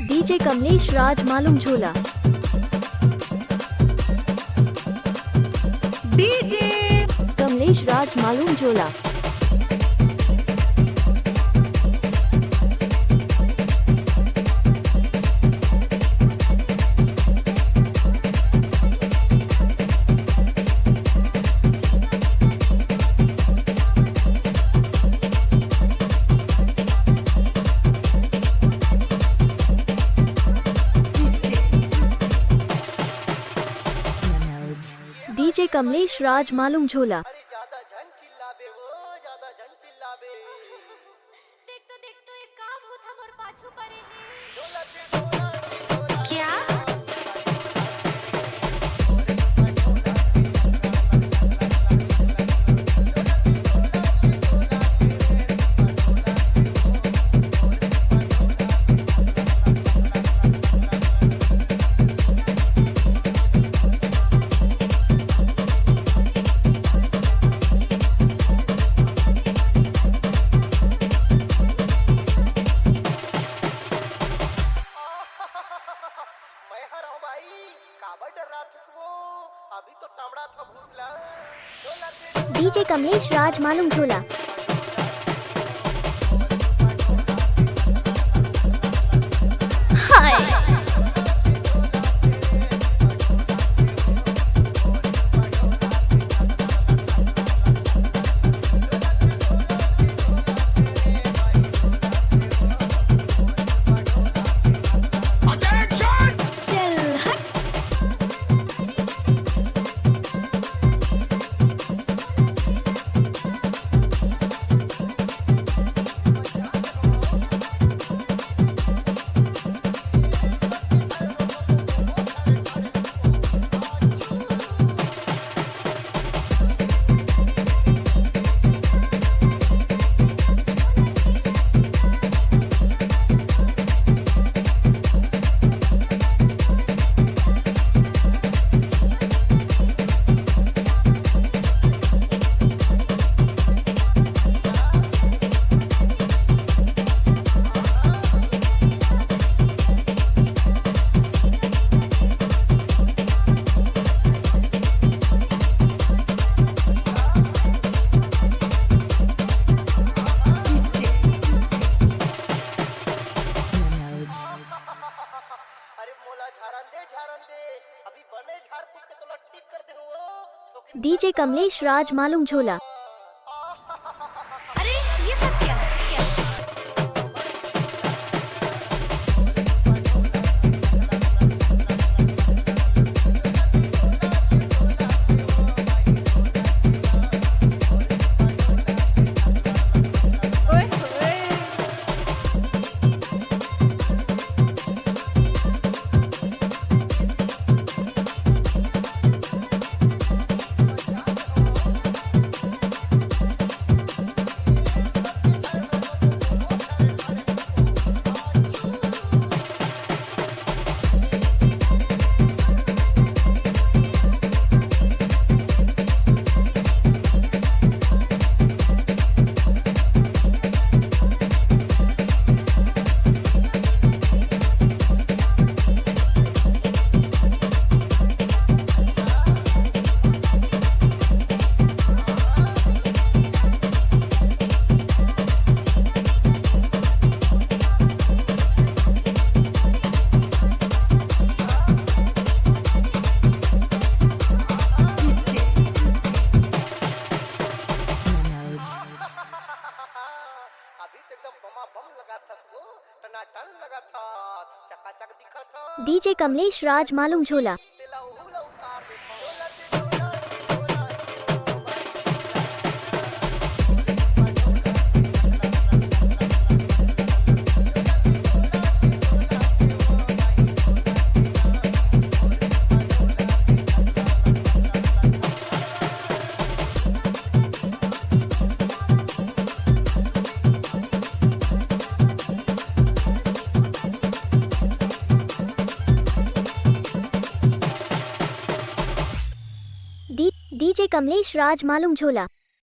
DJ Kamlesh राज मालूम झोला। DJ Kamlesh राज मालूम झोला। डीजे कमलेश राज मालूम झोला। अरे ज्यादा झन चिल्लाबे हो, ज्यादा झन चिल्लाबे। देख तो एक काम हो था मोर पाछू परे है। क्या मैं हराऊं भाई, काबर डर रहा था वो, अभी तो टमड़ा था भूतला। डीजे कमलेश राज मालूम झोला। हाय चल हट। अरे मोला झारन दे, अभी बने झाड़ फूक के तोला ठीक कर दे हो। डीजे कमलेश राज मालूम झोला। अरे ये सब क्या ओए ओए अभी तो एकदम बमा बम लगा था वो, टनाटन लगा था, चकाचक दिखा था। डीजे कमलेश राज मालूम झोला। तेला उहुला उतार दे था। डीजे कमलेश राज मालूम झोला।